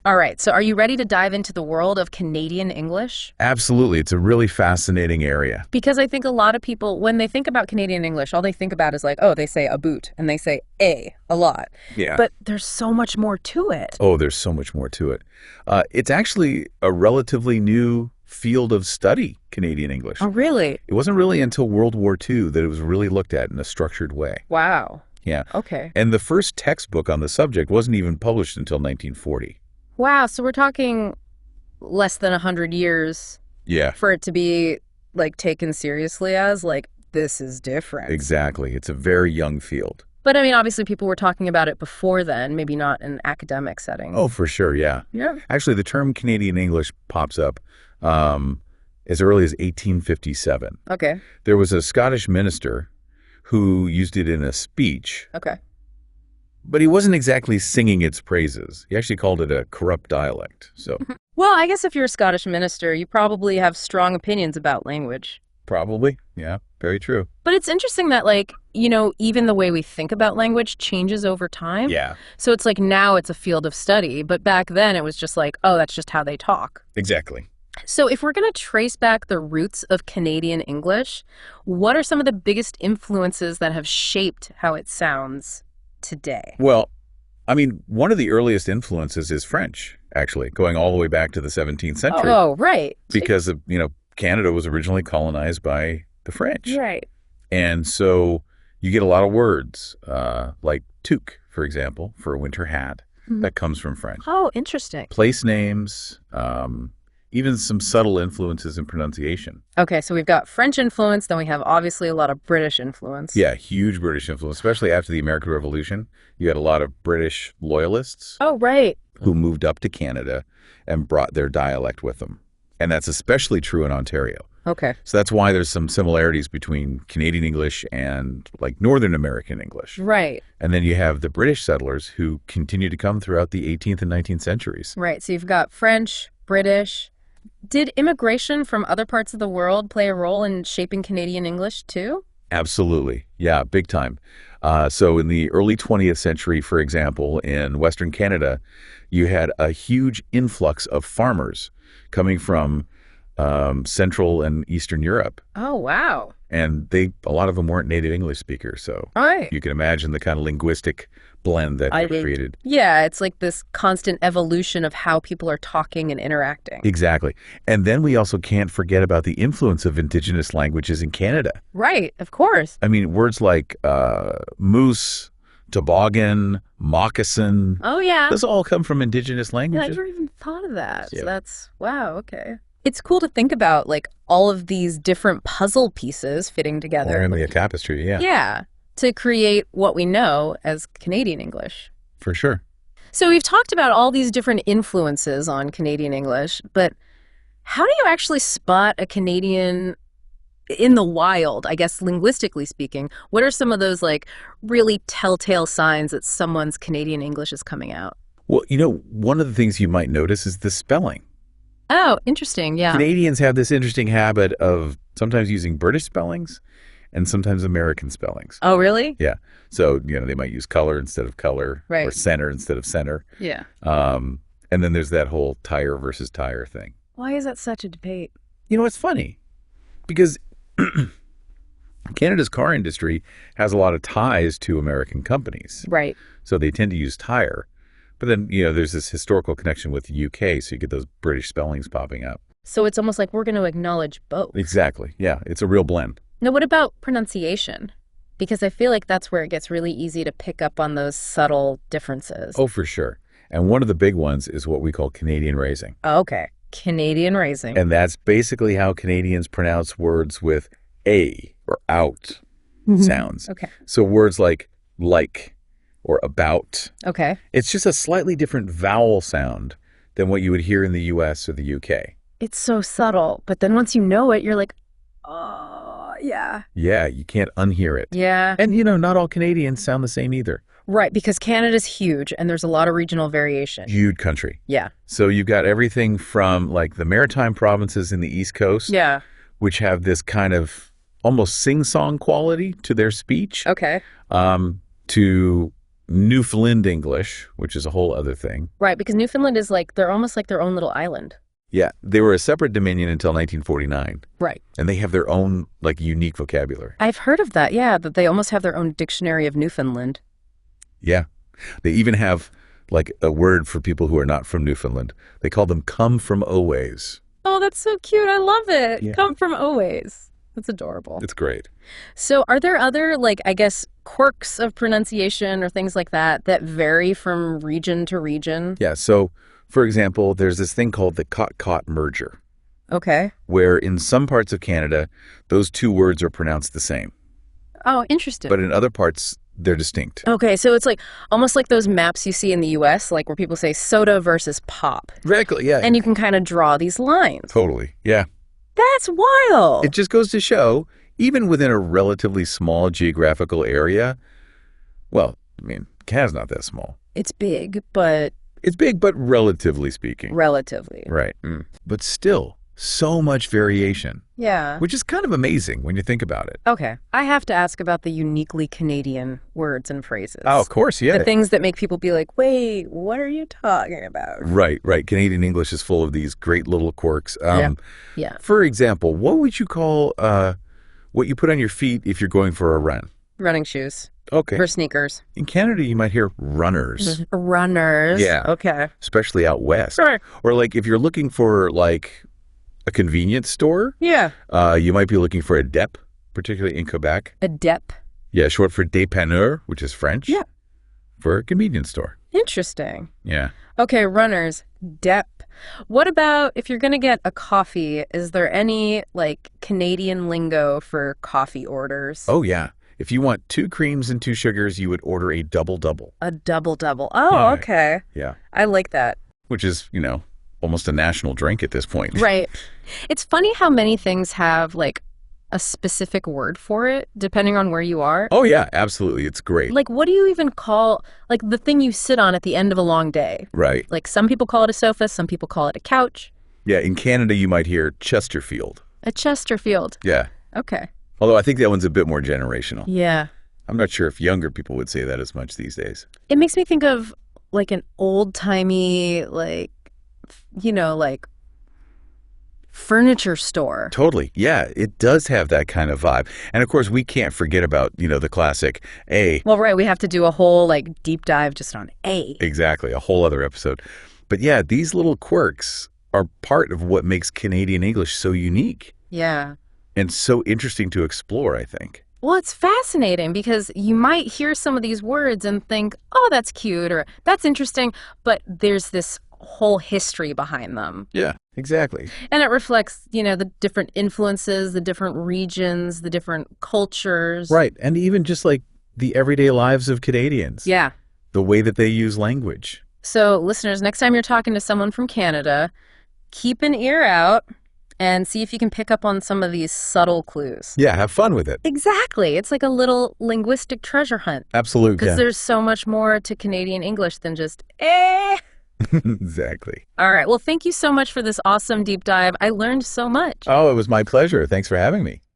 All right, so are you ready to dive into the world of Canadian English? Absolutely. It's a really fascinating area. Because I think a lot of people, when they think about Canadian English, all they think about is like, oh, they say a boot and they say a lot. Yeah. But there's so much more to it. Oh, there's so much more to it. It's actually a relatively new field of study, Canadian English. Oh, really? It wasn't really until World War II that it was really looked at in a structured way. Wow. Yeah. Okay. And the first textbook on the subject wasn't even published until 1940. Wow, so we're talking less than 100 years Yeah, for it to be like taken seriously as like this is different. exactly. It's a very young field. But I mean, obviously people were talking about it before then, maybe not in an academic setting. Oh, for sure, yeah. Yeah. Actually, the term Canadian English pops up as early as 1857. Okay. There was a Scottish minister who used it in a speech, Okay. but he wasn't exactly singing its praises. He actually called it a corrupt dialect. So Well, I guess if you're a Scottish minister, you probably have strong opinions about language. probably, yeah, very true. But it's interesting that, like, you know, even the way we think about language changes over time. Yeah, So it's like now it's a field of study, but back then it was just like, oh, that's just how they talk. exactly. So if we're going to trace back the roots of Canadian English, what are some of the biggest influences that have shaped how it sounds today? Well, I mean, one of the earliest influences is French, actually, going all the way back to the 17th century. Oh, right. Because of, Canada was originally colonized by the French. Right. And so you get a lot of words, like toque, for example, for a winter hat. Mhm. That comes from French. Oh, interesting. Place names, even some subtle influences in pronunciation. Okay, so we've got French influence, then we have obviously a lot of British influence. Yeah, huge British influence, especially after the American Revolution. You had a lot of British loyalists Oh, right. who moved up to Canada and brought their dialect with them. And that's especially true in Ontario. Okay. So that's why there's some similarities between Canadian English and like Northern American English. Right. And then you have the British settlers who continue to come throughout the 18th and 19th centuries. Right. So you've got French, British. Did immigration from other parts of the world play a role in shaping Canadian English too? Absolutely. Yeah, big time. So in the early 20th century, for example, in Western Canada, you had a huge influx of farmers coming from Central and Eastern Europe. Oh, wow. And a lot of them weren't native English speakers. So All right. you can imagine the kind of linguistic blend that was created. Yeah, it's like this constant evolution of how people are talking and interacting. Exactly. And then we also can't forget about the influence of indigenous languages in Canada. Right, of course. I mean, words like moose, toboggan, moccasin, Oh, yeah. those all come from indigenous Yeah, I languages. never even thought of that. Yeah. So that's, wow, okay. It's cool to think about like all of these different puzzle pieces fitting together. Or a tapestry, yeah, Yeah, to create what we know as Canadian English. for sure. So we've talked about all these different influences on Canadian English, but how do you actually spot a Canadian in the wild, I guess linguistically speaking? What are some of those like really telltale signs that someone's Canadian English is coming out? Well, one of the things you might notice is the spelling. Oh, interesting. Yeah. Canadians have this interesting habit of sometimes using British spellings and sometimes American spellings. Oh, really? Yeah. So, they might use color instead of color or Right. center instead of center. Yeah. And then there's that whole tire versus tire thing. Why is that such a debate? It's funny because Canada's car industry has a lot of ties to American companies. Right. So they tend to use tire. But then, there's this historical connection with the UK, so you get those British spellings popping up. So it's almost like we're going to acknowledge both. Exactly. Yeah, it's a real blend. Now, what about pronunciation? Because I feel like that's where it gets really easy to pick up on those subtle differences. Oh, for sure. And one of the big ones is what we call Canadian raising. Okay. Canadian raising. And that's basically how Canadians pronounce words with a or out sounds. Okay. So words like or about. Okay. It's just a slightly different vowel sound than what you would hear in the US or the UK. It's so subtle, but then once you know it, you're like, oh, yeah. Yeah, you can't unhear it. Yeah. And, not all Canadians sound the same either. Right, because Canada's huge and there's a lot of regional variation. Huge country. Yeah. So you've got everything from like the maritime provinces in the East Coast, Yeah. which have this kind of almost sing-song quality to their speech, Okay. to Newfoundland English, which is a whole other thing. Right, because Newfoundland is like, they're almost like their own little island. Yeah, they were a separate dominion until 1949, Right. and they have their own, like, unique vocabulary. I've heard of that, yeah, that they almost have their own dictionary of Newfoundland. Yeah. They even have, like, a word for people who are not from Newfoundland. They call them come from always. Oh, that's so cute. I love it. Yeah. Come from always. That's adorable. It's great. So are there other, like, I guess, quirks of pronunciation or things like that that vary from region to region? Yeah, so, for example, there's this thing called the Cot-Cot merger, Okay. where in some parts of Canada, those two words are pronounced the same, Oh, interesting. but in other parts, they're distinct. Okay, so it's like almost like those maps you see in the US, like where people say soda versus pop. Exactly, yeah. And you can kind of draw these lines. Totally, yeah. That's wild. It just goes to show, even within a relatively small geographical area, well, I mean, Canada's not that small. It's big, but It's big, but relatively speaking. relatively. Right. But still, so much variation, Yeah. which is kind of amazing when you think about it. Okay. I have to ask about the uniquely Canadian words and phrases. Oh, of course, yeah. The things that make people be like, wait, what are you talking about? Right, right. Canadian English is full of these great little quirks. Yeah. For example, what would you call what you put on your feet if you're going for a run? Running shoes Okay. or sneakers. In Canada, you might hear runners, Runners. Yeah. Okay. especially out west. Sure. Or like if you're looking for like a convenience store, Yeah. you might be looking for a dep, particularly in Quebec. A dep. Yeah, short for dépanneur, which is French. Yeah. For a convenience store. Interesting. Yeah. Okay, runners. Dep. What about if you're going to get a coffee, is there any like Canadian lingo for coffee orders? Oh, yeah. If you want 2 creams and 2 sugars, you would order a double-double. A double-double. Oh, Yeah. okay. Yeah. I like that. Which is, almost a national drink at this point. Right. It's funny how many things have like a specific word for it, depending on where you are. Oh, yeah, absolutely. It's great. Like, what do you even call, like, the thing you sit on at the end of a long day? Right. Like, some people call it a sofa, some people call it a couch. Yeah, in Canada, you might hear Chesterfield. A Chesterfield. Yeah. Okay. Although I think that one's a bit more generational. Yeah. I'm not sure if younger people would say that as much these days. It makes me think of, like, an old-timey, like, like, furniture store. Totally. Yeah, it does have that kind of vibe. And of course, we can't forget about, the classic A. Well, right, we have to do a whole, like, deep dive just on A. Exactly, a whole other episode. But yeah, these little quirks are part of what makes Canadian English so unique Yeah. and so interesting to explore, I think. Well, it's fascinating because you might hear some of these words and think, oh, that's cute or that's interesting, but there's this whole history behind them. Yeah, exactly. And it reflects, the different influences, the different regions, the different cultures. Right. And even just like the everyday lives of Canadians. Yeah. The way that they use language. So, listeners, next time you're talking to someone from Canada, keep an ear out and see if you can pick up on some of these subtle clues. Yeah, have fun with it. Exactly. It's like a little linguistic treasure hunt. Absolutely. Because there's so much more to Canadian English than just, eh. Exactly. All right. Well, thank you so much for this awesome deep dive. I learned so much. Oh, it was my pleasure. Thanks for having me.